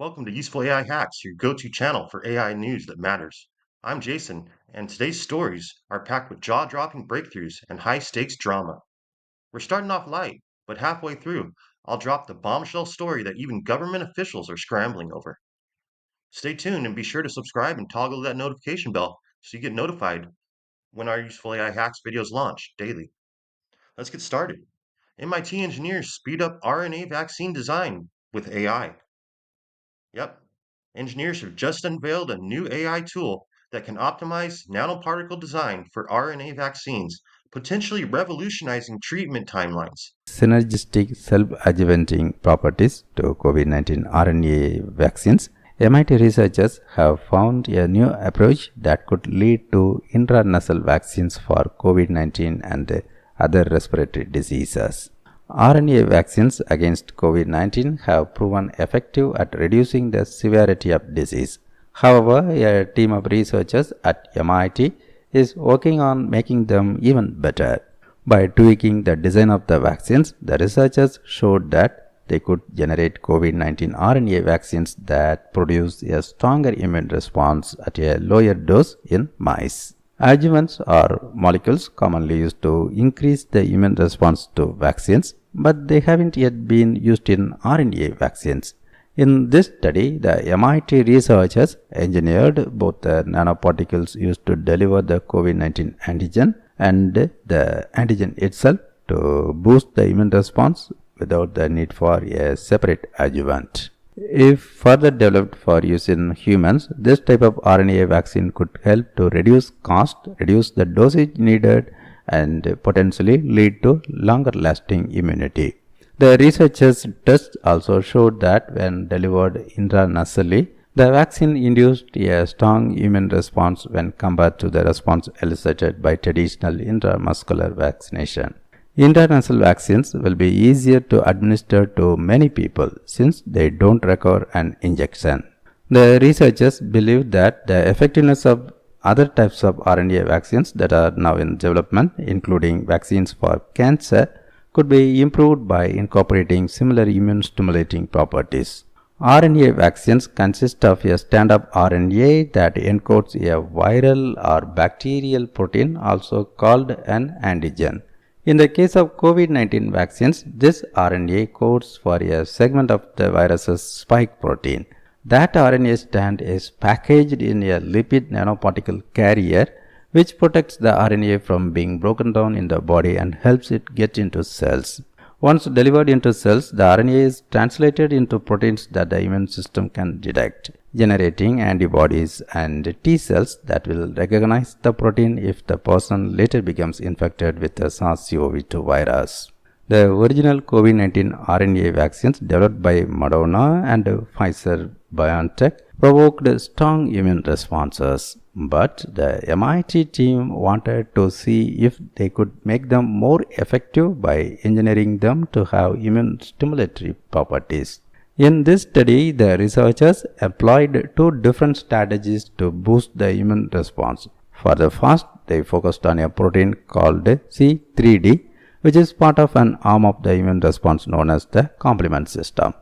Welcome to Useful AI Hacks, your go-to channel for AI news that matters. I'm Jason, and today's stories are packed with jaw-dropping breakthroughs and high-stakes drama. We're starting off light, but halfway through, I'll drop the bombshell story that even government officials are scrambling over. Stay tuned and be sure to subscribe and toggle that notification bell so you get notified when our Useful AI Hacks videos launch daily. Let's get started. MIT engineers speed up RNA vaccine design with AI. Yep. Engineers have just unveiled a new AI tool that can optimize nanoparticle design for RNA vaccines, potentially revolutionizing treatment timelines. Synergistic self-adjuvanting properties to COVID-19 RNA vaccines, MIT researchers have found a new approach that could lead to intranasal vaccines for COVID-19 and other respiratory diseases. RNA vaccines against COVID-19 have proven effective at reducing the severity of disease. However, a team of researchers at MIT is working on making them even better. By tweaking the design of the vaccines, the researchers showed that they could generate COVID-19 RNA vaccines that produce a stronger immune response at a lower dose in mice. Adjuvants are molecules commonly used to increase the immune response to vaccines, but they haven't yet been used in RNA vaccines. In this study, the MIT researchers engineered both the nanoparticles used to deliver the COVID-19 antigen and the antigen itself to boost the immune response without the need for a separate adjuvant. If further developed for use in humans, this type of RNA vaccine could help to reduce cost, reduce the dosage needed, and potentially lead to longer lasting immunity. The researchers' tests also showed that when delivered intranasally, the vaccine induced a strong immune response when compared to the response elicited by traditional intramuscular vaccination. Intranasal vaccines will be easier to administer to many people since they don't require an injection. The researchers believe that the effectiveness of other types of RNA vaccines that are now in development, including vaccines for cancer, could be improved by incorporating similar immune stimulating properties. RNA vaccines consist of a stand-up RNA that encodes a viral or bacterial protein, also called an antigen. In the case of COVID-19 vaccines, this RNA codes for a segment of the virus's spike protein. That RNA strand is packaged in a lipid nanoparticle carrier, which protects the RNA from being broken down in the body and helps it get into cells. Once delivered into cells, the RNA is translated into proteins that the immune system can detect, generating antibodies and T cells that will recognize the protein if the person later becomes infected with the SARS-CoV-2 virus. The original COVID-19 RNA vaccines developed by Moderna and Pfizer-BioNTech provoked strong immune responses, but the MIT team wanted to see if they could make them more effective by engineering them to have immune stimulatory properties. In this study, the researchers employed two different strategies to boost the immune response. For the first, they focused on a protein called C3D, which is part of an arm of the immune response known as the complement system.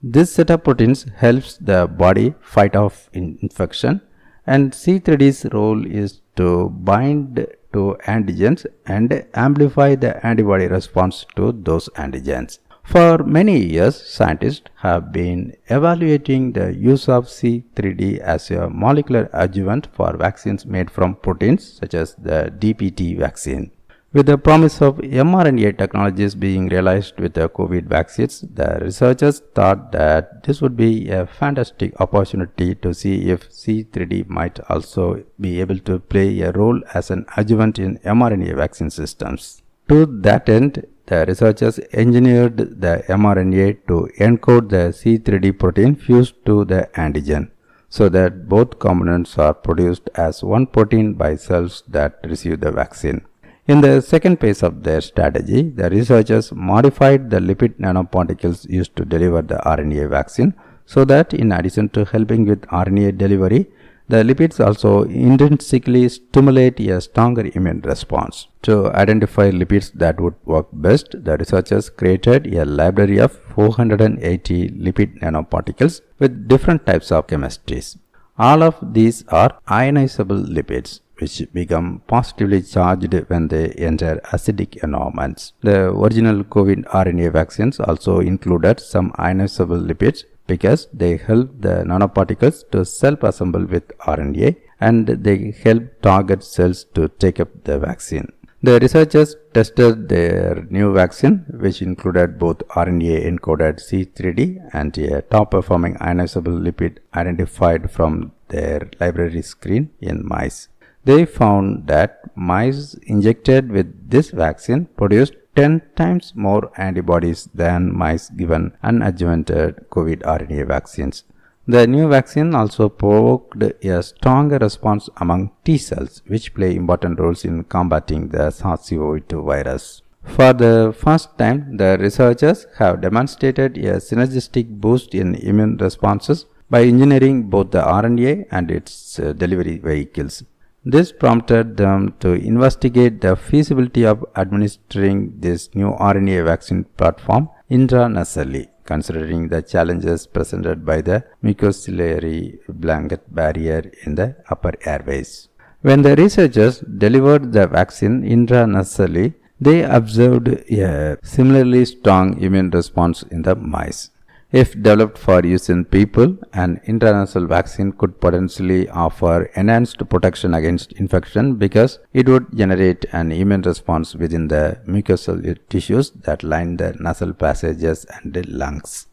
This set of proteins helps the body fight off infection, and C3D's role is to bind to antigens and amplify the antibody response to those antigens. For many years, scientists have been evaluating the use of C3D as a molecular adjuvant for vaccines made from proteins such as the DPT vaccine. With the promise of mRNA technologies being realized with the COVID vaccines, the researchers thought that this would be a fantastic opportunity to see if C3D might also be able to play a role as an adjuvant in mRNA vaccine systems. To that end, the researchers engineered the mRNA to encode the C3D protein fused to the antigen, so that both components are produced as one protein by cells that receive the vaccine. In the second phase of their strategy, the researchers modified the lipid nanoparticles used to deliver the RNA vaccine so that in addition to helping with RNA delivery, The lipids also intrinsically stimulate a stronger immune response. To identify lipids that would work best, the researchers created a library of 480 lipid nanoparticles with different types of chemistries. All of these are ionizable lipids, which become positively charged when they enter acidic environments. The original COVID RNA vaccines also included some ionizable lipids because they help the nanoparticles to self-assemble with RNA and they help target cells to take up the vaccine. The researchers tested their new vaccine, which included both RNA encoded C3D and a top performing ionizable lipid identified from their library screen in mice. They found that mice injected with this vaccine produced 10 times more antibodies than mice given unadjuvanted COVID RNA vaccines. The new vaccine also provoked a stronger response among T cells, which play important roles in combating the SARS-CoV-2 virus. For the first time, the researchers have demonstrated a synergistic boost in immune responses by engineering both the RNA and its delivery vehicles. This prompted them to investigate the feasibility of administering this new RNA vaccine platform intranasally, considering the challenges presented by the mucociliary blanket barrier in the upper airways. When the researchers delivered the vaccine intranasally, they observed a similarly strong immune response in the mice. If developed for use in people, an intranasal vaccine could potentially offer enhanced protection against infection because it would generate an immune response within the mucosal tissues that line the nasal passages and the lungs.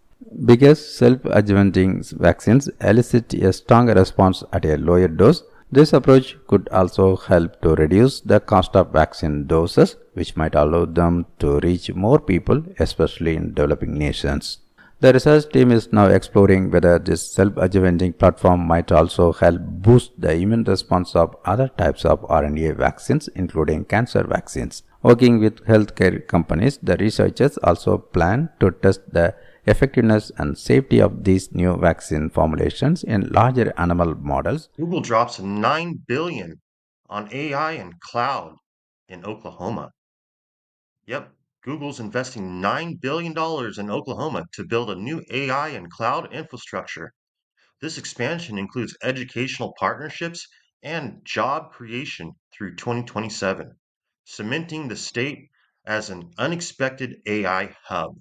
Because self-adjuvanting vaccines elicit a stronger response at a lower dose, this approach could also help to reduce the cost of vaccine doses, which might allow them to reach more people, especially in developing nations. The research team is now exploring whether this self-adjuvanting platform might also help boost the immune response of other types of RNA vaccines, including cancer vaccines. Working with healthcare companies, the researchers also plan to test the effectiveness and safety of these new vaccine formulations in larger animal models. Google drops $9 billion on AI and cloud in Oklahoma. Yep, Google's investing $9 billion in Oklahoma to build a new AI and cloud infrastructure. This expansion includes educational partnerships and job creation through 2027, cementing the state as an unexpected AI hub.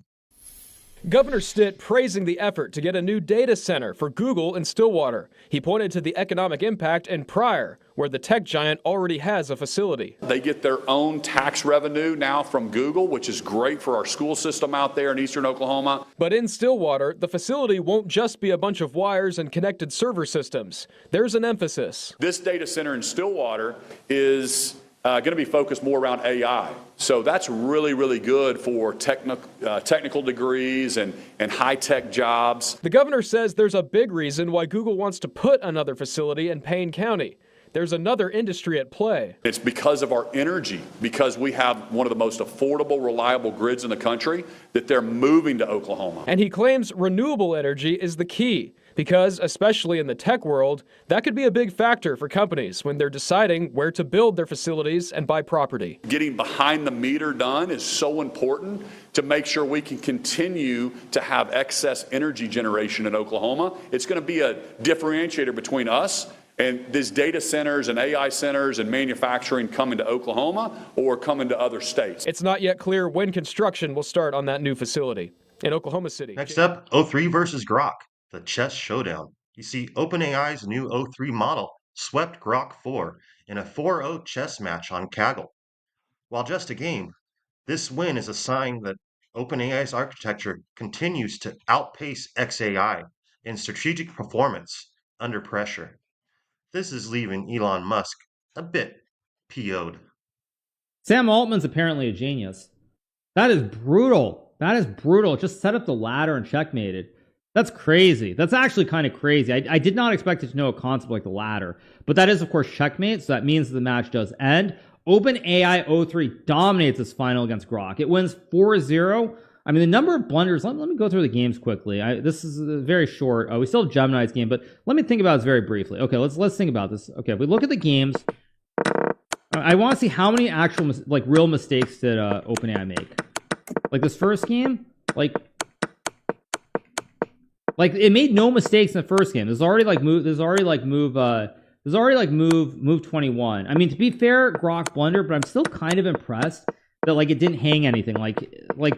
Governor Stitt praising the effort to get a new data center for Google in Stillwater. He pointed to the economic impact in Pryor, where the tech giant already has a facility. They get their own tax revenue now from Google, which is great for our school system out there in eastern Oklahoma. But in Stillwater, the facility won't just be a bunch of wires and connected server systems. There's an emphasis. This data center in Stillwater is going to be focused more around AI. So that's really, really good for technical degrees and high-tech jobs. The governor says there's a big reason why Google wants to put another facility in Payne County. There's another industry at play. It's because of our energy, because we have one of the most affordable, reliable grids in the country, that they're moving to Oklahoma. And he claims renewable energy is the key. Because, especially in the tech world, that could be a big factor for companies when they're deciding where to build their facilities and buy property. Getting behind the meter done is so important to make sure we can continue to have excess energy generation in Oklahoma. It's going to be a differentiator between us and these data centers and AI centers and manufacturing coming to Oklahoma or coming to other states. It's not yet clear when construction will start on that new facility. In Oklahoma City. Next up, O3 versus Grok, the chess showdown. You see, OpenAI's new O3 model swept Grok 4 in a 4-0 chess match on Kaggle. While just a game, this win is a sign that OpenAI's architecture continues to outpace XAI in strategic performance under pressure. This is leaving Elon Musk a bit PO'd. Sam Altman's apparently a genius. That is brutal. That is brutal. Just set up the ladder and checkmated. That's crazy. That's actually kind of crazy. I did not expect it to know a concept like the ladder. But that is, of course, checkmate, so that means the match does end. OpenAI O3 dominates this final against Grok. It wins 4-0. I mean, the number of blunders, let me go through the games quickly. This is very short. We still have Gemini's game, but let me think about this very briefly. Okay, let's think about this. Okay, if we look at the games, I want to see how many actual, real mistakes did OpenAI make. Like this first game, like it made no mistakes in the first game. There's already move 21. I mean, to be fair, Grok blundered, but I'm still kind of impressed that it didn't hang anything.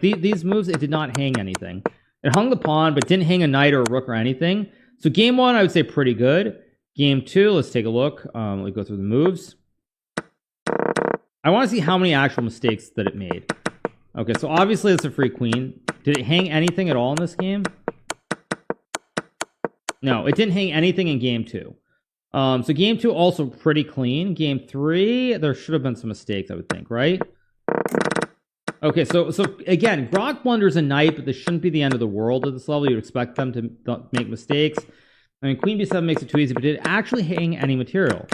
These moves, it did not hang anything. It hung the pawn, but didn't hang a knight or a rook or anything. So game 1, I would say pretty good. Game 2, let's take a look. Let me go through the moves. I want to see how many actual mistakes that it made. Okay, so obviously it's a free queen. Did it hang anything at all in this game? No, it didn't hang anything in game 2. So game 2 also pretty clean. Game 3, there should have been some mistakes, I would think, right? Okay, so again, Grok blunders a knight, but this shouldn't be the end of the world at this level. You'd expect them to make mistakes. I mean, queen b7 makes it too easy, but did it actually hang any material?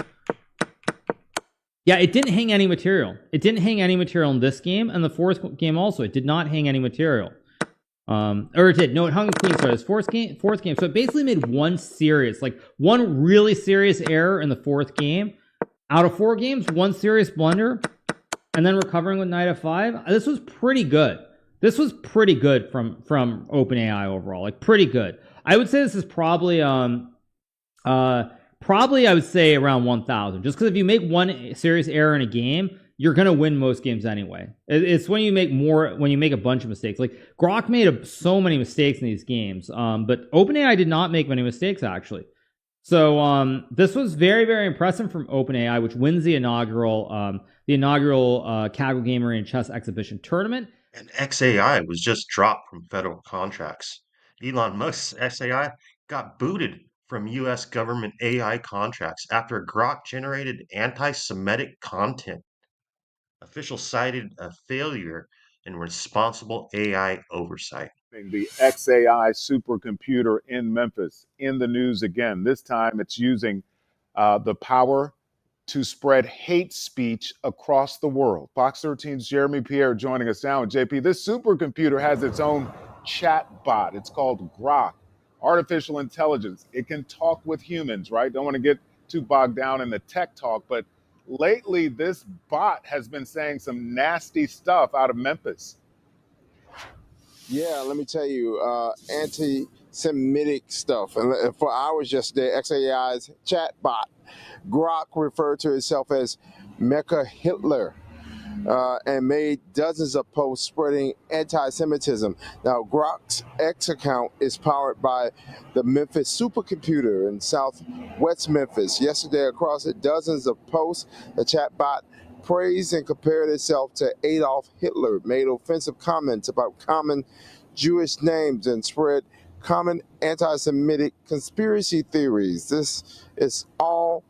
Yeah, it didn't hang any material. It didn't hang any material in this game, and the fourth game also. It did not hang any material. Or it did. No, it hung queen. Sorry, this fourth game. So it basically made one really serious error in the fourth game. Out of 4 games, one serious blunder, and then recovering with knight f5. This was pretty good. This was pretty good from OpenAI overall. Pretty good. I would say this is probably I would say around 1,000. Just because if you make one serious error in a game, you're gonna win most games anyway. It's when you make a bunch of mistakes. Grok made so many mistakes in these games, but OpenAI did not make many mistakes actually. So this was very, very impressive from OpenAI, which wins the inaugural Kaggle Gamer and Chess Exhibition Tournament. And XAI was just dropped from federal contracts. Elon Musk's XAI got booted from U.S. government AI contracts after Grok generated anti-Semitic content. Officials cited a failure in responsible AI oversight. The XAI supercomputer in Memphis in the news again. This time it's using the power to spread hate speech across the world. Fox 13's Jeremy Pierre joining us now. And JP, this supercomputer has its own chatbot. It's called Grok, artificial intelligence. It can talk with humans, right? Don't want to get too bogged down in the tech talk, but lately this bot has been saying some nasty stuff out of Memphis. Yeah, let me tell you, anti-Semitic stuff. And for hours yesterday, XAI's chatbot, Grok, referred to itself as Mecha Hitler and made dozens of posts spreading anti-Semitism. Now, Grok's X account is powered by the Memphis supercomputer in southwest Memphis. Yesterday, across dozens of posts, the chatbot praised and compared itself to Adolf Hitler, made offensive comments about common Jewish names, and spread common anti-Semitic conspiracy theories. This is all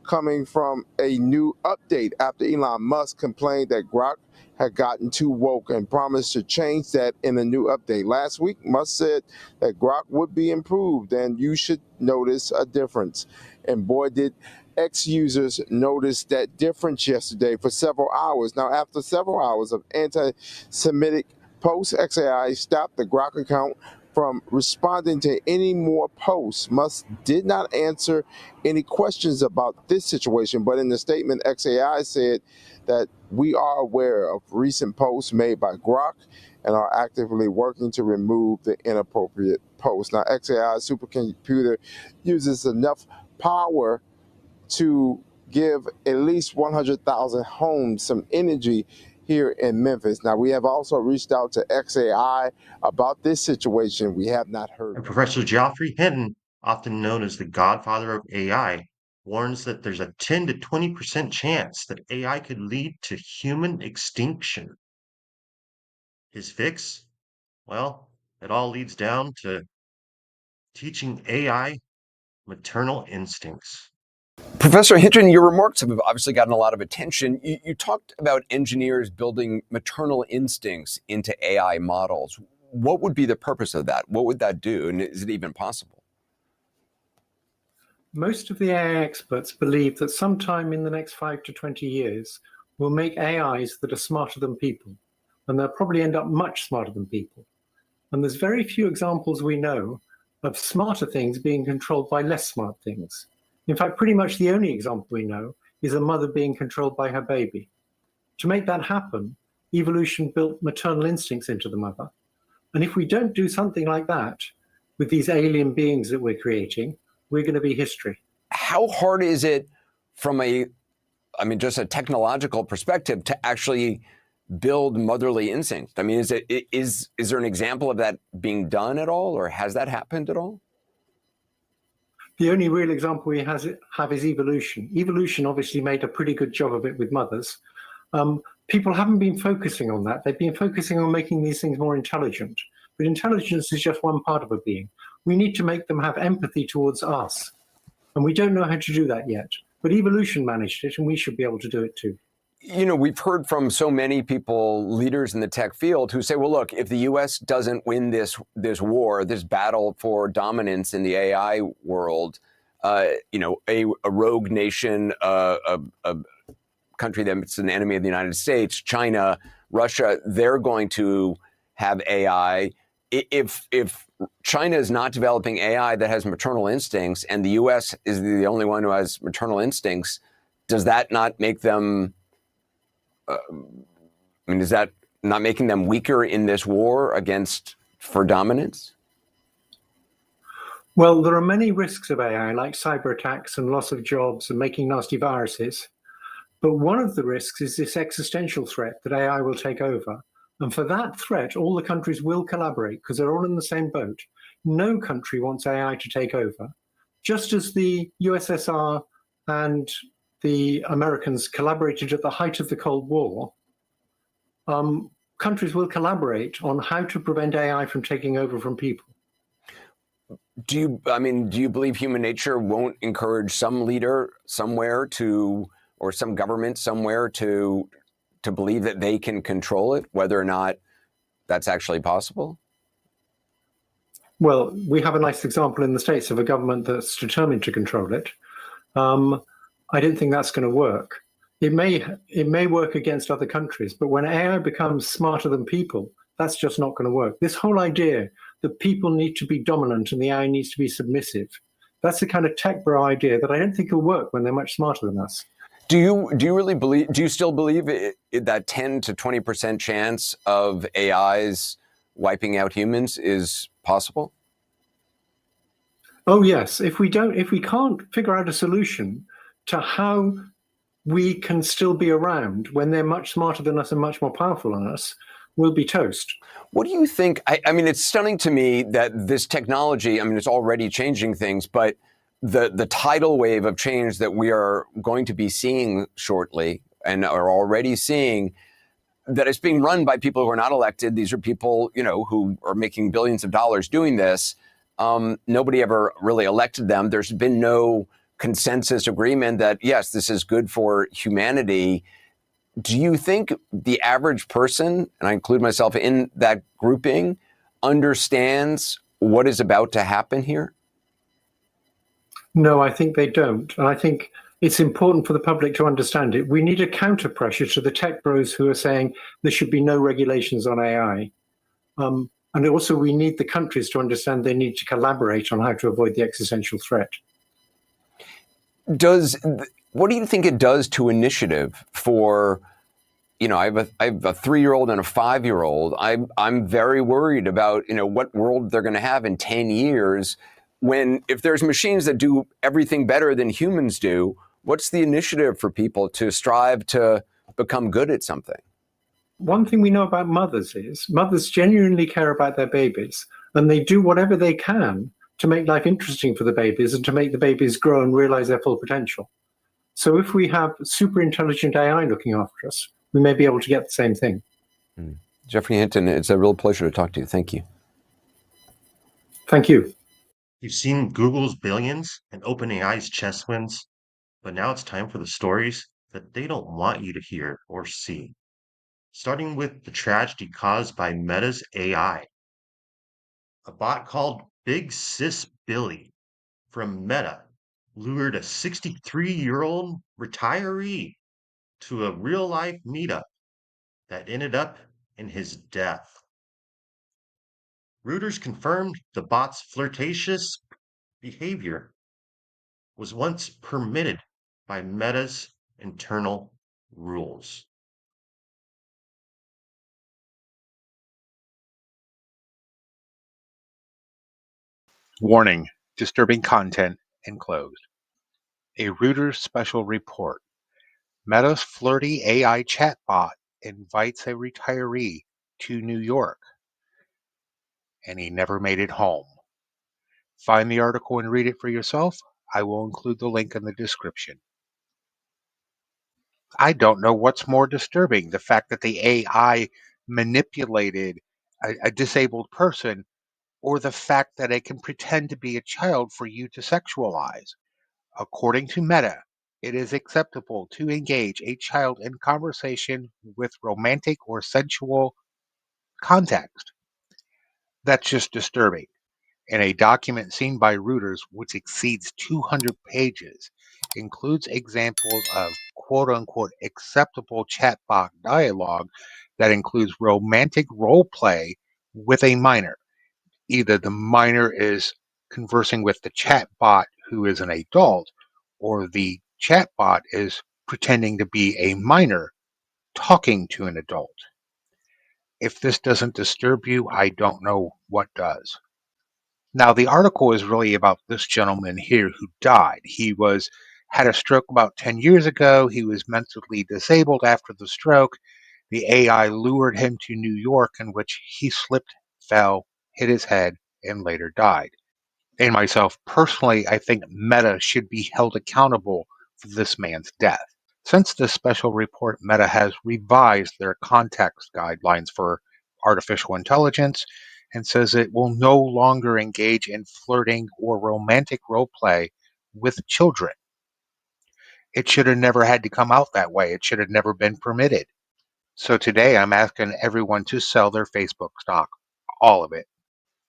coming from a new update after Elon Musk complained that Grok had gotten too woke and promised to change that in a new update. Last week, Musk said that Grok would be improved and you should notice a difference. And boy, did X users notice that difference yesterday for several hours. Now, after several hours of anti-Semitic posts, XAI stopped the Grok account from responding to any more posts. Musk did not answer any questions about this situation, but in the statement, XAI said that we are aware of recent posts made by Grok and are actively working to remove the inappropriate posts. Now, XAI supercomputer uses enough power to give at least 100,000 homes some energy here in Memphis. Now, we have also reached out to XAI about this situation. We have not heard. And Professor Geoffrey Hinton, often known as the Godfather of AI, warns that there's a 10 to 20% chance that AI could lead to human extinction. His fix? Well, it all leads down to teaching AI maternal instincts. Professor Hinton, your remarks have obviously gotten a lot of attention. You talked about engineers building maternal instincts into AI models. What would be the purpose of that? What would that do? And is it even possible? Most of the AI experts believe that sometime in the next 5 to 20 years, we'll make AIs that are smarter than people, and they'll probably end up much smarter than people. And there's very few examples we know of smarter things being controlled by less smart things. In fact, pretty much the only example we know is a mother being controlled by her baby. To make that happen, evolution built maternal instincts into the mother. And if we don't do something like that with these alien beings that we're creating, we're going to be history. How hard is it from just a technological perspective to actually build motherly instinct? I mean, is there an example of that being done at all, or has that happened at all? The only real example we have is evolution. Evolution obviously made a pretty good job of it with mothers. People haven't been focusing on that. They've been focusing on making these things more intelligent. But intelligence is just one part of a being. We need to make them have empathy towards us. And we don't know how to do that yet. But evolution managed it, and we should be able to do it too. You know, we've heard from so many people, leaders in the tech field, who say, well, look, if the U.S. doesn't win this war, this battle for dominance in the AI world, a rogue nation, a country that's an enemy of the United States, China, Russia, they're going to have AI. If China is not developing AI that has maternal instincts, and the U.S. is the only one who has maternal instincts, does that not make them... is that not making them weaker in this war for dominance? Well, there are many risks of AI, like cyber attacks and loss of jobs and making nasty viruses. But one of the risks is this existential threat that AI will take over. And for that threat, all the countries will collaborate because they're all in the same boat. No country wants AI to take over. Just as the USSR and the Americans collaborated at the height of the Cold War, countries will collaborate on how to prevent AI from taking over from people. Do you believe human nature won't encourage some leader somewhere or some government somewhere to believe that they can control it, whether or not that's actually possible? Well, we have a nice example in the States of a government that's determined to control it. I don't think that's going to work. It may work against other countries, but when AI becomes smarter than people, that's just not going to work. This whole idea that people need to be dominant and the AI needs to be submissive, that's the kind of tech bro idea that I don't think will work when they're much smarter than us. Do you still believe that 10 to 20% chance of AIs wiping out humans is possible? Oh yes, if we can't figure out a solution to how we can still be around when they're much smarter than us and much more powerful than us, we'll be toast. What do you think? I mean, it's stunning to me that this technology, it's already changing things, but the tidal wave of change that we are going to be seeing shortly and are already seeing, that it's being run by people who are not elected. These are people, who are making billions of dollars doing this. Nobody ever really elected them. There's been no consensus agreement that, yes, this is good for humanity. Do you think the average person, and I include myself in that grouping, understands what is about to happen here? No, I think they don't. And I think it's important for the public to understand it. We need a counter pressure to the tech bros who are saying there should be no regulations on AI. And also we need the countries to understand they need to collaborate on how to avoid the existential threat. What do you think it does to initiative for, I have a 3-year-old and a 5-year-old. I'm very worried about, what world they're going to have in 10 years if there's machines that do everything better than humans do. What's the initiative for people to strive to become good at something? One thing we know about mothers is mothers genuinely care about their babies, and they do whatever they can to make life interesting for the babies and to make the babies grow and realize their full potential. So if we have super intelligent AI looking after us, we may be able to get the same thing. Geoffrey Hinton, it's a real pleasure to talk to you. Thank you. Thank you. You've seen Google's billions and OpenAI's chess wins, but now it's time for the stories that they don't want you to hear or see. Starting with the tragedy caused by Meta's AI. A bot called Big Sis Billy from Meta lured a 63-year-old retiree to a real-life meetup that ended up in his death. Reuters confirmed the bot's flirtatious behavior was once permitted by Meta's internal rules. Warning, disturbing content enclosed. A Reuters special report. Meta's flirty AI chatbot invites a retiree to New York, and he never made it home. Find the article and read it for yourself. I will include the link in the description. I don't know what's more disturbing, the fact that the AI manipulated a disabled person, or the fact that it can pretend to be a child for you to sexualize. According to Meta, it is acceptable to engage a child in conversation with romantic or sensual context. That's just disturbing. In a document seen by Reuters, which exceeds 200 pages, includes examples of quote unquote acceptable chatbot dialogue that includes romantic role play with a minor. Either the minor is conversing with the chatbot who is an adult, or the chatbot is pretending to be a minor talking to an adult. If this doesn't disturb you, I don't know what does. Now, the article is really about this gentleman here who died. He had a stroke about 10 years ago. He was mentally disabled after the stroke. The AI lured him to New York, in which he slipped, fell, hit his head, and later died. And myself personally, I think Meta should be held accountable for this man's death. Since this special report, Meta has revised their context guidelines for artificial intelligence and says it will no longer engage in flirting or romantic role play with children. It should have never had to come out that way. It should have never been permitted. So today I'm asking everyone to sell their Facebook stock, all of it.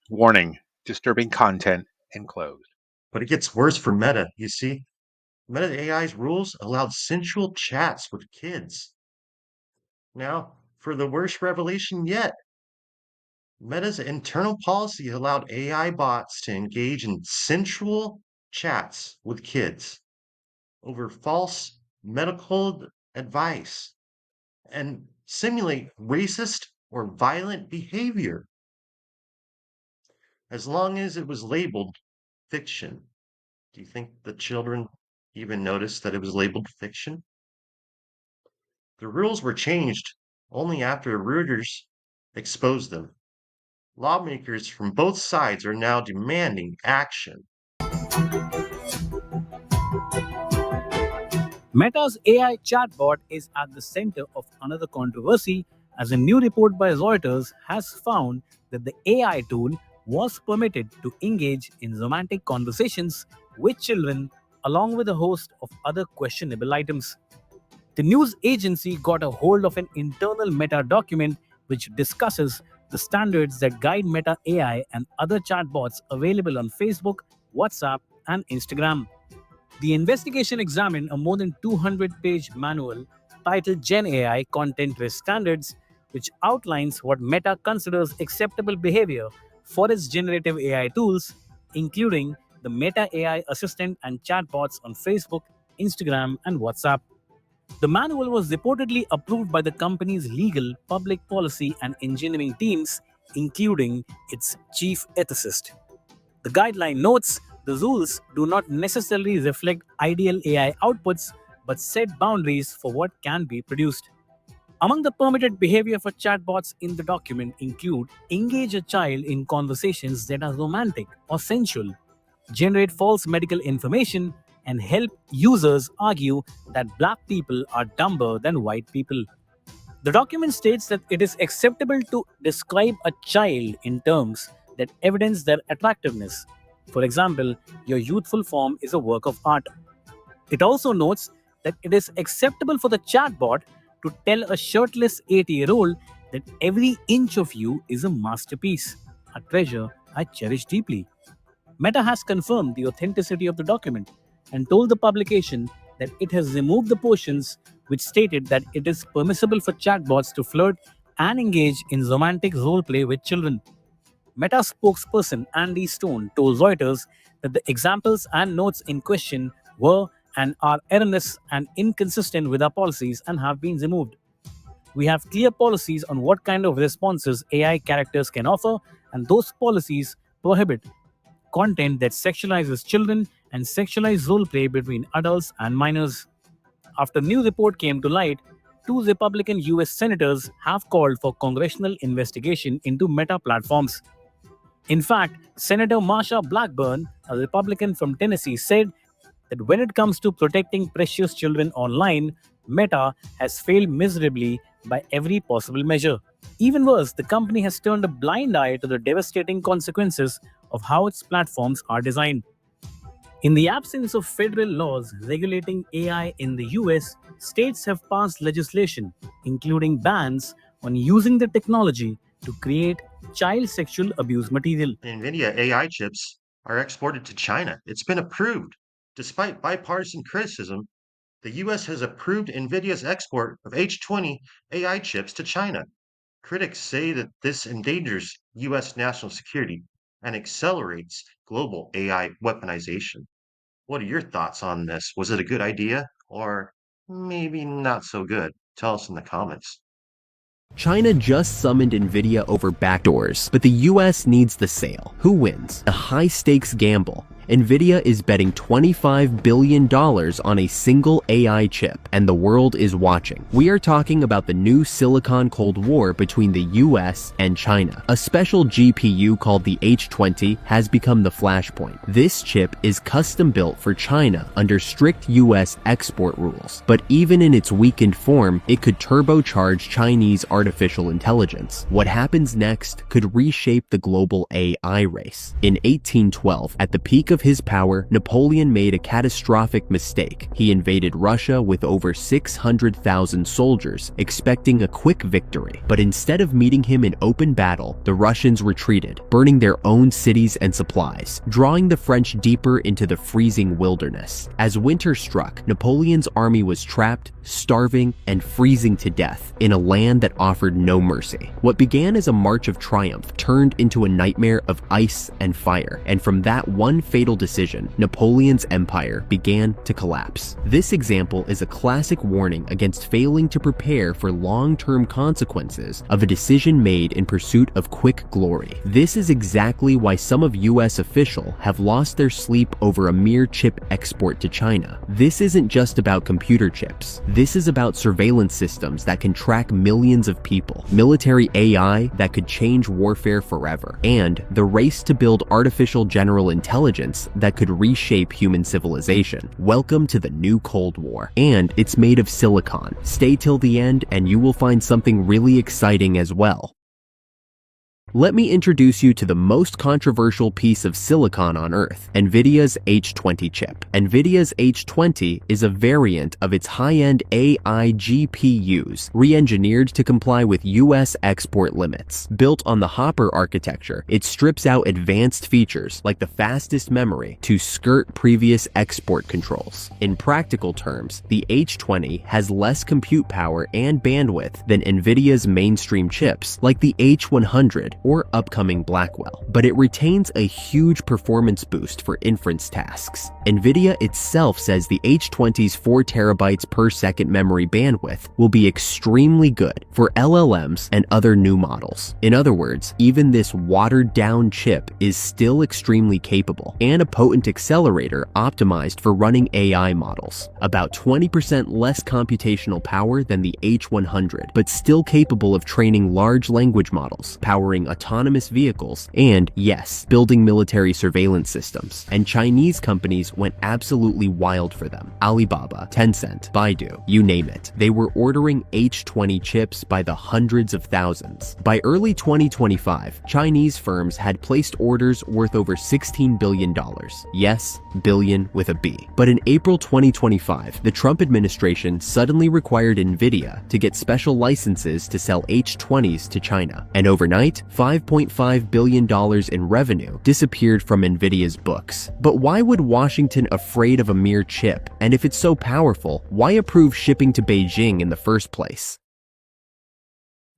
Warning, disturbing content enclosed. But it gets worse for Meta, you see. Meta AI's rules allowed sensual chats with kids. Now, for the worst revelation yet, Meta's internal policy allowed AI bots to engage in sensual chats with kids over false medical advice and simulate racist or violent behavior as long as it was labeled fiction. Do you think the children even noticed that it was labeled fiction? The rules were changed only after Reuters exposed them. Lawmakers from both sides are now demanding action. Meta's AI chatbot is at the center of another controversy, as a new report by Reuters has found that the AI tool was permitted to engage in romantic conversations with children along with a host of other questionable items. The news agency got a hold of an internal Meta document which discusses the standards that guide Meta AI and other chatbots available on Facebook, WhatsApp, and Instagram. The investigation examined a more than 200-page manual titled Gen AI Content Risk Standards, which outlines what Meta considers acceptable behavior for its generative AI tools, including the Meta AI assistant and chatbots on Facebook, Instagram, and WhatsApp. The manual was reportedly approved by the company's legal, public policy, and engineering teams, including its chief ethicist. The guideline notes the rules do not necessarily reflect ideal AI outputs but set boundaries for what can be produced. Among the permitted behavior for chatbots in the document include engage a child in conversations that are romantic or sensual, generate false medical information, and help users argue that black people are dumber than white people. The document states that it is acceptable to describe a child in terms that evidence their attractiveness. For example, your youthful form is a work of art. It also notes that it is acceptable for the chatbot to tell a shirtless 80-year-old that every inch of you is a masterpiece, a treasure I cherish deeply. Meta has confirmed the authenticity of the document and told the publication that it has removed the portions which stated that it is permissible for chatbots to flirt and engage in romantic role play with children. Meta spokesperson Andy Stone told Reuters that the examples and notes in question were and are erroneous and inconsistent with our policies and have been removed. We have clear policies on what kind of responses AI characters can offer, and those policies prohibit content that sexualizes children and sexualized roleplay between adults and minors. After new report came to light, two Republican US senators have called for congressional investigation into Meta platforms. In fact, Senator Marsha Blackburn, a Republican from Tennessee, said that when it comes to protecting precious children online, Meta has failed miserably by every possible measure. Even worse, the company has turned a blind eye to the devastating consequences of how its platforms are designed. In the absence of federal laws regulating AI in the US, states have passed legislation, including bans on using the technology to create child sexual abuse material. NVIDIA AI chips are exported to China. It's been approved. Despite bipartisan criticism, the US has approved NVIDIA's export of H20 AI chips to China. Critics say that this endangers US national security and accelerates global AI weaponization. What are your thoughts on this? Was it a good idea or maybe not so good? Tell us in the comments. China just summoned Nvidia over backdoors, but the US needs the sale. Who wins? A high-stakes gamble. Nvidia is betting $25 billion on a single AI chip, and the world is watching. We are talking about the new Silicon Cold War between the US and China. A special GPU called the H20 has become the flashpoint. This chip is custom built for China under strict US export rules, but even in its weakened form, it could turbocharge Chinese artificial intelligence. What happens next could reshape the global AI race. In 1812, at the peak of his power, Napoleon made a catastrophic mistake. He invaded Russia with over 600,000 soldiers, expecting a quick victory. But instead of meeting him in open battle, the Russians retreated, burning their own cities and supplies, drawing the French deeper into the freezing wilderness. As winter struck, Napoleon's army was trapped, starving, and freezing to death in a land that offered no mercy. What began as a march of triumph turned into a nightmare of ice and fire, and from that one fatal decision, Napoleon's empire began to collapse. This example is a classic warning against failing to prepare for long-term consequences of a decision made in pursuit of quick glory. This is exactly why some of US officials have lost their sleep over a mere chip export to China. This isn't just about computer chips. This is about surveillance systems that can track millions of people, military AI that could change warfare forever, and the race to build artificial general intelligence that could reshape human civilization. Welcome to the new Cold War, and it's made of silicon. Stay till the end and you will find something really exciting as well. Let me introduce you to the most controversial piece of silicon on Earth, NVIDIA's H20 chip. NVIDIA's H20 is a variant of its high-end AI GPUs, re-engineered to comply with US export limits. Built on the Hopper architecture, it strips out advanced features like the fastest memory to skirt previous export controls. In practical terms, the H20 has less compute power and bandwidth than NVIDIA's mainstream chips like the H100 or upcoming Blackwell, but it retains a huge performance boost for inference tasks. NVIDIA itself says the H20's 4 terabytes per second memory bandwidth will be extremely good for LLMs and other new models. In other words, even this watered-down chip is still extremely capable and a potent accelerator optimized for running AI models. About 20% less computational power than the H100, but still capable of training large language models, powering autonomous vehicles, and yes, building military surveillance systems. And Chinese companies went absolutely wild for them. Alibaba, Tencent, Baidu, you name it. They were ordering H20 chips by the hundreds of thousands. By early 2025, Chinese firms had placed orders worth over $16 billion. Yes, billion with a B. But in April 2025, the Trump administration suddenly required NVIDIA to get special licenses to sell H20s to China. And overnight, $5.5 billion in revenue disappeared from NVIDIA's books. But why would Washington afraid of a mere chip? And if it's so powerful, why approve shipping to Beijing in the first place?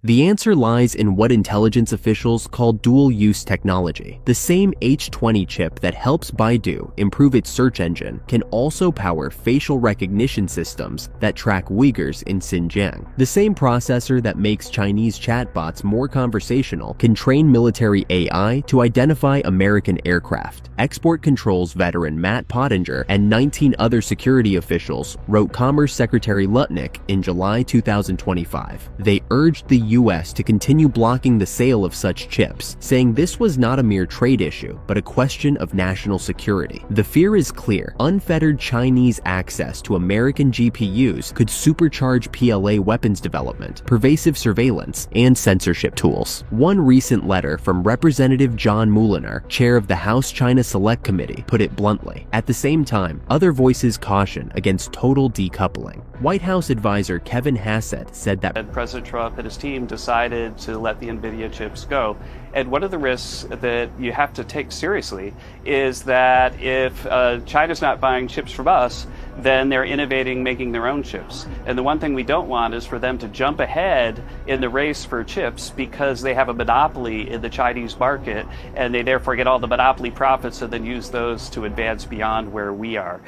The answer lies in what intelligence officials call dual-use technology. The same H20 chip that helps Baidu improve its search engine can also power facial recognition systems that track Uyghurs in Xinjiang. The same processor that makes Chinese chatbots more conversational can train military AI to identify American aircraft. Export Controls veteran Matt Pottinger and 19 other security officials wrote Commerce Secretary Lutnick in July 2025. They urged the US to continue blocking the sale of such chips, saying this was not a mere trade issue, but a question of national security. The fear is clear. Unfettered Chinese access to American GPUs could supercharge PLA weapons development, pervasive surveillance, and censorship tools. One recent letter from Representative John Mulliner, chair of the House China Select Committee, put it bluntly. At the same time, other voices caution against total decoupling. White House advisor Kevin Hassett said that President Trump and his team decided to let the NVIDIA chips go. And one of the risks that you have to take seriously is that if China's not buying chips from us, then they're innovating, making their own chips. And the one thing we don't want is for them to jump ahead in the race for chips because they have a monopoly in the Chinese market, and they therefore get all the monopoly profits and then use those to advance beyond where we are.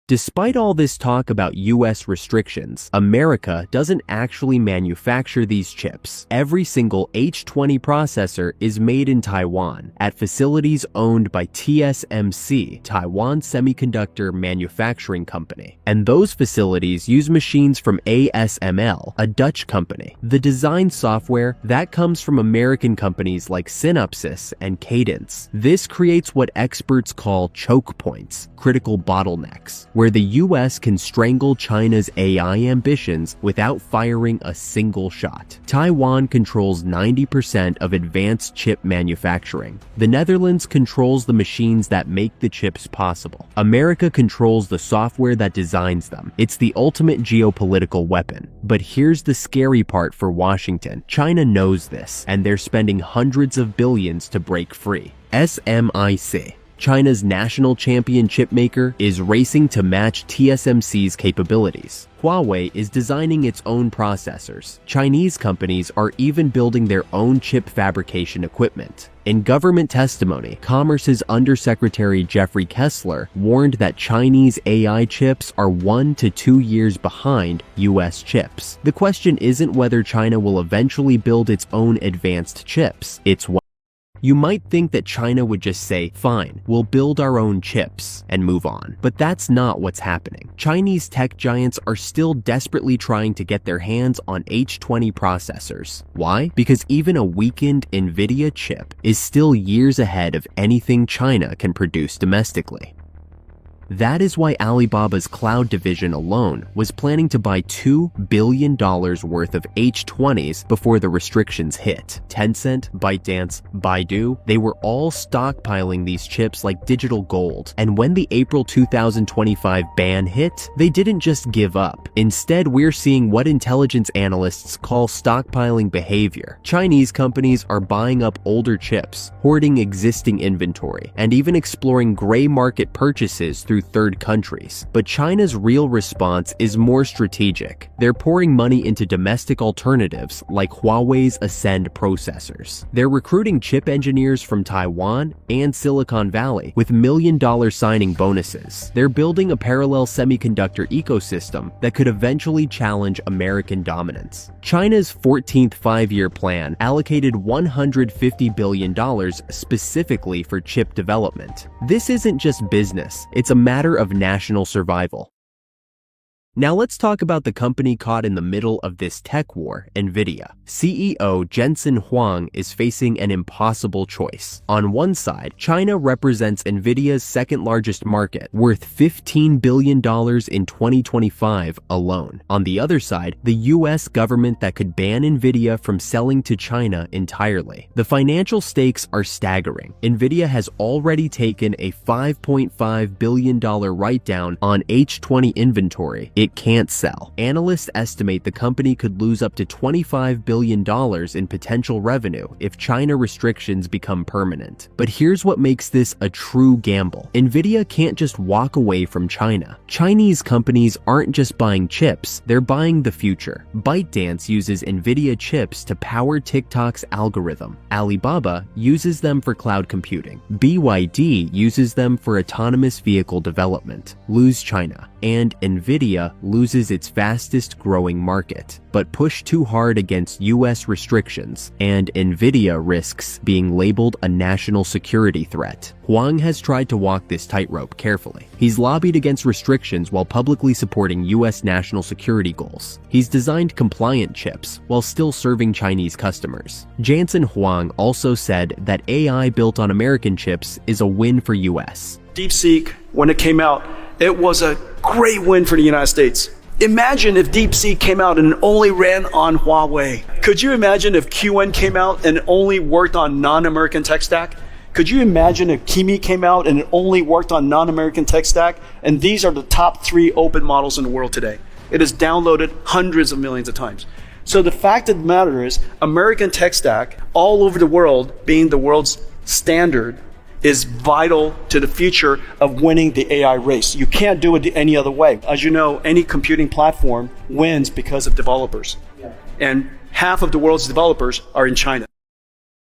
despite all this talk about US restrictions, America doesn't actually manufacture these chips. Every single H20 processor is made in Taiwan at facilities owned by TSMC, Taiwan Semiconductor Manufacturing Company. And those facilities use machines from ASML, a Dutch company. The design software, that comes from American companies like Synopsys and Cadence. This creates what experts call choke points, critical bottlenecks, where the US can strangle China's AI ambitions without firing a single shot. Taiwan controls 90% of advanced chip manufacturing. The Netherlands controls the machines that make the chips possible. America controls the software that designs them. It's the ultimate geopolitical weapon. But here's the scary part for Washington. China knows this, and they're spending hundreds of billions to break free. SMIC, China's national champion chipmaker, is racing to match TSMC's capabilities. Huawei is designing its own processors. Chinese companies are even building their own chip fabrication equipment. In government testimony, Commerce's Undersecretary Geoffrey Kessler warned that Chinese AI chips are 1 to 2 years behind US chips. The question isn't whether China will eventually build its own advanced chips, it's what. You might think that China would just say, fine, we'll build our own chips and move on. But that's not what's happening. Chinese tech giants are still desperately trying to get their hands on H20 processors. Why? Because even a weakened NVIDIA chip is still years ahead of anything China can produce domestically. That is why Alibaba's cloud division alone was planning to buy $2 billion worth of H20s before the restrictions hit. Tencent, ByteDance, Baidu, they were all stockpiling these chips like digital gold. And when the April 2025 ban hit, they didn't just give up. Instead, we're seeing what intelligence analysts call stockpiling behavior. Chinese companies are buying up older chips, hoarding existing inventory, and even exploring gray market purchases through third countries. But China's real response is more strategic. They're pouring money into domestic alternatives like Huawei's Ascend processors. They're recruiting chip engineers from Taiwan and Silicon Valley with million-dollar signing bonuses. They're building a parallel semiconductor ecosystem that could eventually challenge American dominance. China's 14th five-year plan allocated $150 billion specifically for chip development. This isn't just business, it's a matter of national survival. Now let's talk about the company caught in the middle of this tech war, NVIDIA. CEO Jensen Huang is facing an impossible choice. On one side, China represents NVIDIA's second largest market, worth $15 billion in 2025 alone. On the other side, the US government that could ban NVIDIA from selling to China entirely. The financial stakes are staggering. NVIDIA has already taken a $5.5 billion write-down on H20 inventory it can't sell. Analysts estimate the company could lose up to $25 billion in potential revenue if China restrictions become permanent. But here's what makes this a true gamble. Nvidia can't just walk away from China. Chinese companies aren't just buying chips, they're buying the future. ByteDance uses Nvidia chips to power TikTok's algorithm. Alibaba uses them for cloud computing. BYD uses them for autonomous vehicle development. Lose China, and Nvidia loses its fastest growing market. But push too hard against US restrictions, and Nvidia risks being labeled a national security threat. Huang has tried to walk this tightrope carefully. He's lobbied against restrictions while publicly supporting US national security goals. He's designed compliant chips while still serving Chinese customers. Jansen Huang also said that AI built on American chips is a win for US. DeepSeek, when it came out, it was a great win for the United States. Imagine if DeepSeek came out and only ran on Huawei. Could you imagine if QN came out and only worked on non-American tech stack? Could you imagine if Kimi came out and it only worked on non-American tech stack? And these are the top 3 open models in the world today. It is downloaded hundreds of millions of times. So the fact of the matter is, American tech stack all over the world, being the world's standard, is vital to the future of winning the AI race. You can't do it any other way. As you know, any computing platform wins because of developers. And half of the world's developers are in China.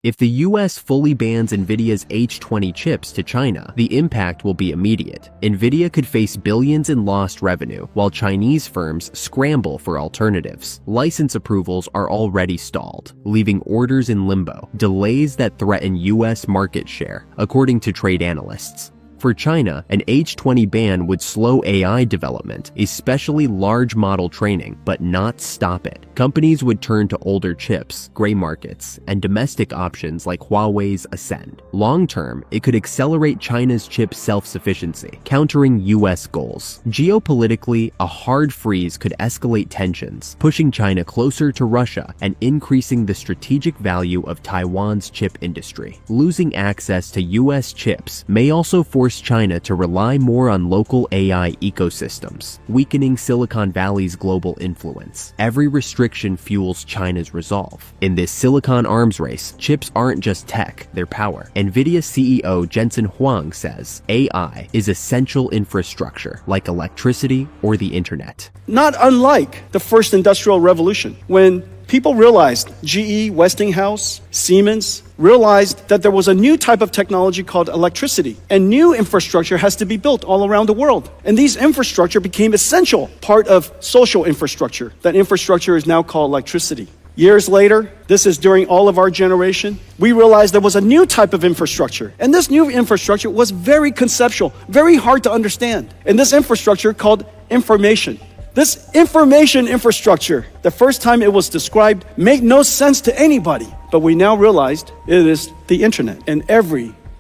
If the US fully bans Nvidia's H20 chips to China, the impact will be immediate. Nvidia could face billions in lost revenue, while Chinese firms scramble for alternatives. License approvals are already stalled, leaving orders in limbo, delays that threaten US market share, according to trade analysts. For China, an H20 ban would slow AI development, especially large model training, but not stop it. Companies would turn to older chips, gray markets, and domestic options like Huawei's Ascend. Long term, it could accelerate China's chip self-sufficiency, countering US goals. Geopolitically, a hard freeze could escalate tensions, pushing China closer to Russia and increasing the strategic value of Taiwan's chip industry. Losing access to US chips may also force China to rely more on local AI ecosystems, weakening Silicon Valley's global influence. Every restriction fuels China's resolve. In this silicon arms race, chips aren't just tech, they're power. Nvidia CEO Jensen Huang says AI is essential infrastructure like electricity or the internet. Not unlike the first industrial revolution, when people realized, GE, Westinghouse, Siemens, realized that there was a new type of technology called electricity, and new infrastructure has to be built all around the world. And these infrastructure became essential part of social infrastructure. That infrastructure is now called electricity. Years later, this is during all of our generation, we realized there was a new type of infrastructure. And this new infrastructure was very conceptual, very hard to understand. And this infrastructure called information. This information infrastructure, the first time it was described, made no sense to anybody. But we now realized it is the internet, and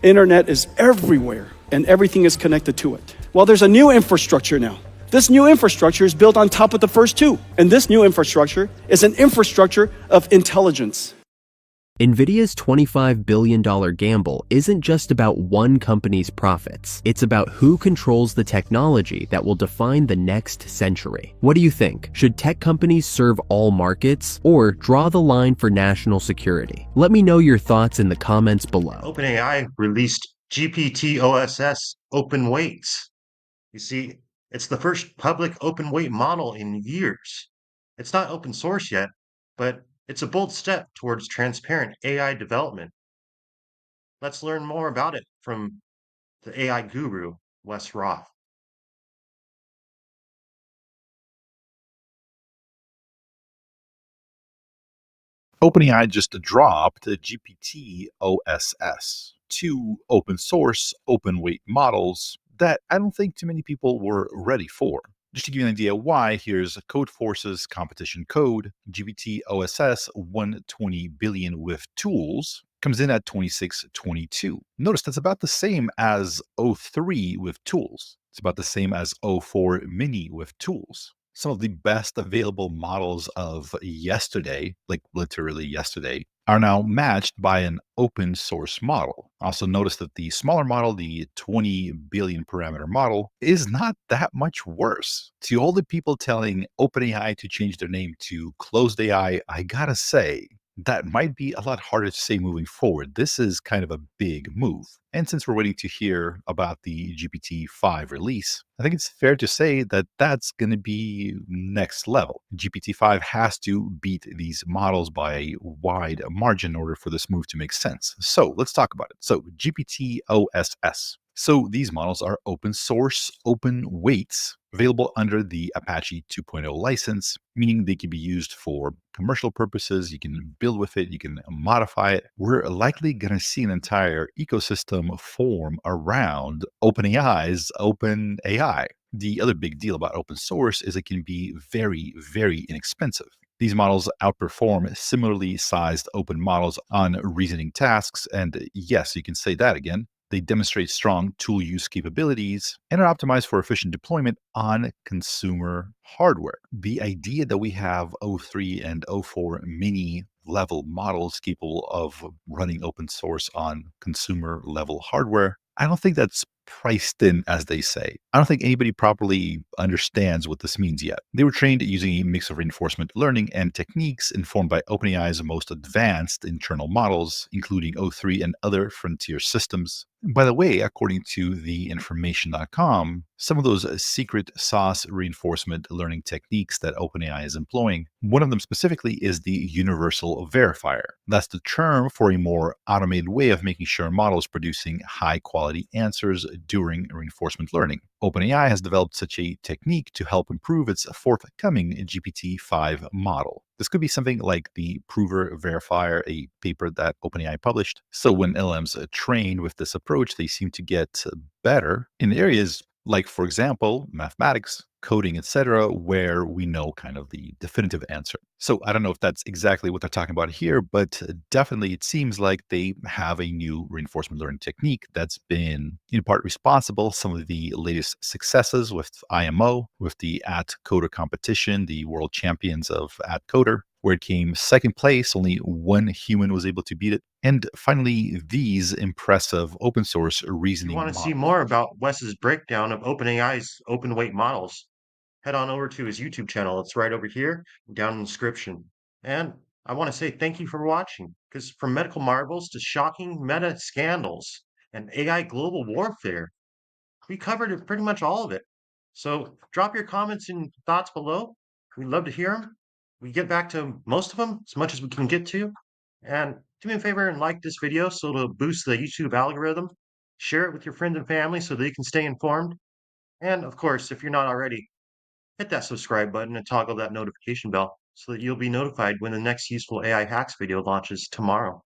internet is everywhere, and everything is connected to it. Well, there's a new infrastructure now. This new infrastructure is built on top of the first two. And this new infrastructure is an infrastructure of intelligence. Nvidia's $25 billion gamble isn't just about one company's profits. It's about who controls the technology that will define the next century. What do you think? Should tech companies serve all markets or draw the line for national security? Let me know your thoughts in the comments below. OpenAI released GPT-OSS open weights. You see, it's the first public open weight model in years. It's not open source yet, but it's a bold step towards transparent AI development. Let's learn more about it from the AI guru, Wes Roth. OpenAI just dropped GPT OSS, two open source, open weight models that I don't think too many people were ready for. Just to give you an idea why, here's Codeforce's competition code. GPT OSS 120 billion with tools comes in at 2622. Notice that's about the same as O3 with tools. It's about the same as O4 mini with tools. Some of the best available models of yesterday, like literally yesterday, are now matched by an open source model. Also, notice that the smaller model, the 20 billion parameter model, is not that much worse. To all the people telling OpenAI to change their name to Closed AI, I gotta say, that might be a lot harder to say moving forward. This is kind of a big move. And since we're waiting to hear about the GPT-5 release, I think it's fair to say that that's going to be next level. GPT-5 has to beat these models by a wide margin in order for this move to make sense. So let's talk about it. So GPT-OSS. So these models are open source, open weights, available under the Apache 2.0 license, meaning they can be used for commercial purposes. You can build with it, you can modify it. We're likely going to see an entire ecosystem form around OpenAI's OpenAI. The other big deal about open source is it can be very, very inexpensive. These models outperform similarly sized open models on reasoning tasks. And yes, you can say that again. They demonstrate strong tool use capabilities and are optimized for efficient deployment on consumer hardware. The idea that we have O3 and O4 mini level models capable of running open source on consumer level hardware, I don't think that's priced in, as they say. I don't think anybody properly understands what this means yet. They were trained using a mix of reinforcement learning and techniques informed by OpenAI's most advanced internal models, including O3 and other frontier systems. By the way, according to the information.com, some of those secret sauce reinforcement learning techniques that OpenAI is employing, one of them specifically is the universal verifier. That's the term for a more automated way of making sure a model is producing high quality answers during reinforcement learning. OpenAI has developed such a technique to help improve its forthcoming GPT-5 model. This could be something like the Prover Verifier, a paper that OpenAI published. So when LMs train with this approach, they seem to get better in areas like, for example, mathematics, coding, etc., where we know kind of the definitive answer. So I don't know if that's exactly what they're talking about here, but definitely it seems like they have a new reinforcement learning technique that's been in part responsible some of the latest successes with IMO, with the at coder competition, the world champions of at coder, where it came second place. Only one human was able to beat it. And finally, these impressive open source If you reasoning want to see models. more about Wes's breakdown of OpenAI's open weight models, head on over to his YouTube channel. It's right over here down in the description. And I want to say thank you for watching, because from medical marvels to shocking meta scandals and AI global warfare, we covered pretty much all of it. So drop your comments and thoughts below. We'd love to hear them. We get back to most of them as much as we can get to. And do me a favor and like this video so it'll boost the YouTube algorithm. Share it with your friends and family so they can stay informed. And of course, if you're not already, hit that subscribe button and toggle that notification bell so that you'll be notified when the next useful AI hacks video launches tomorrow.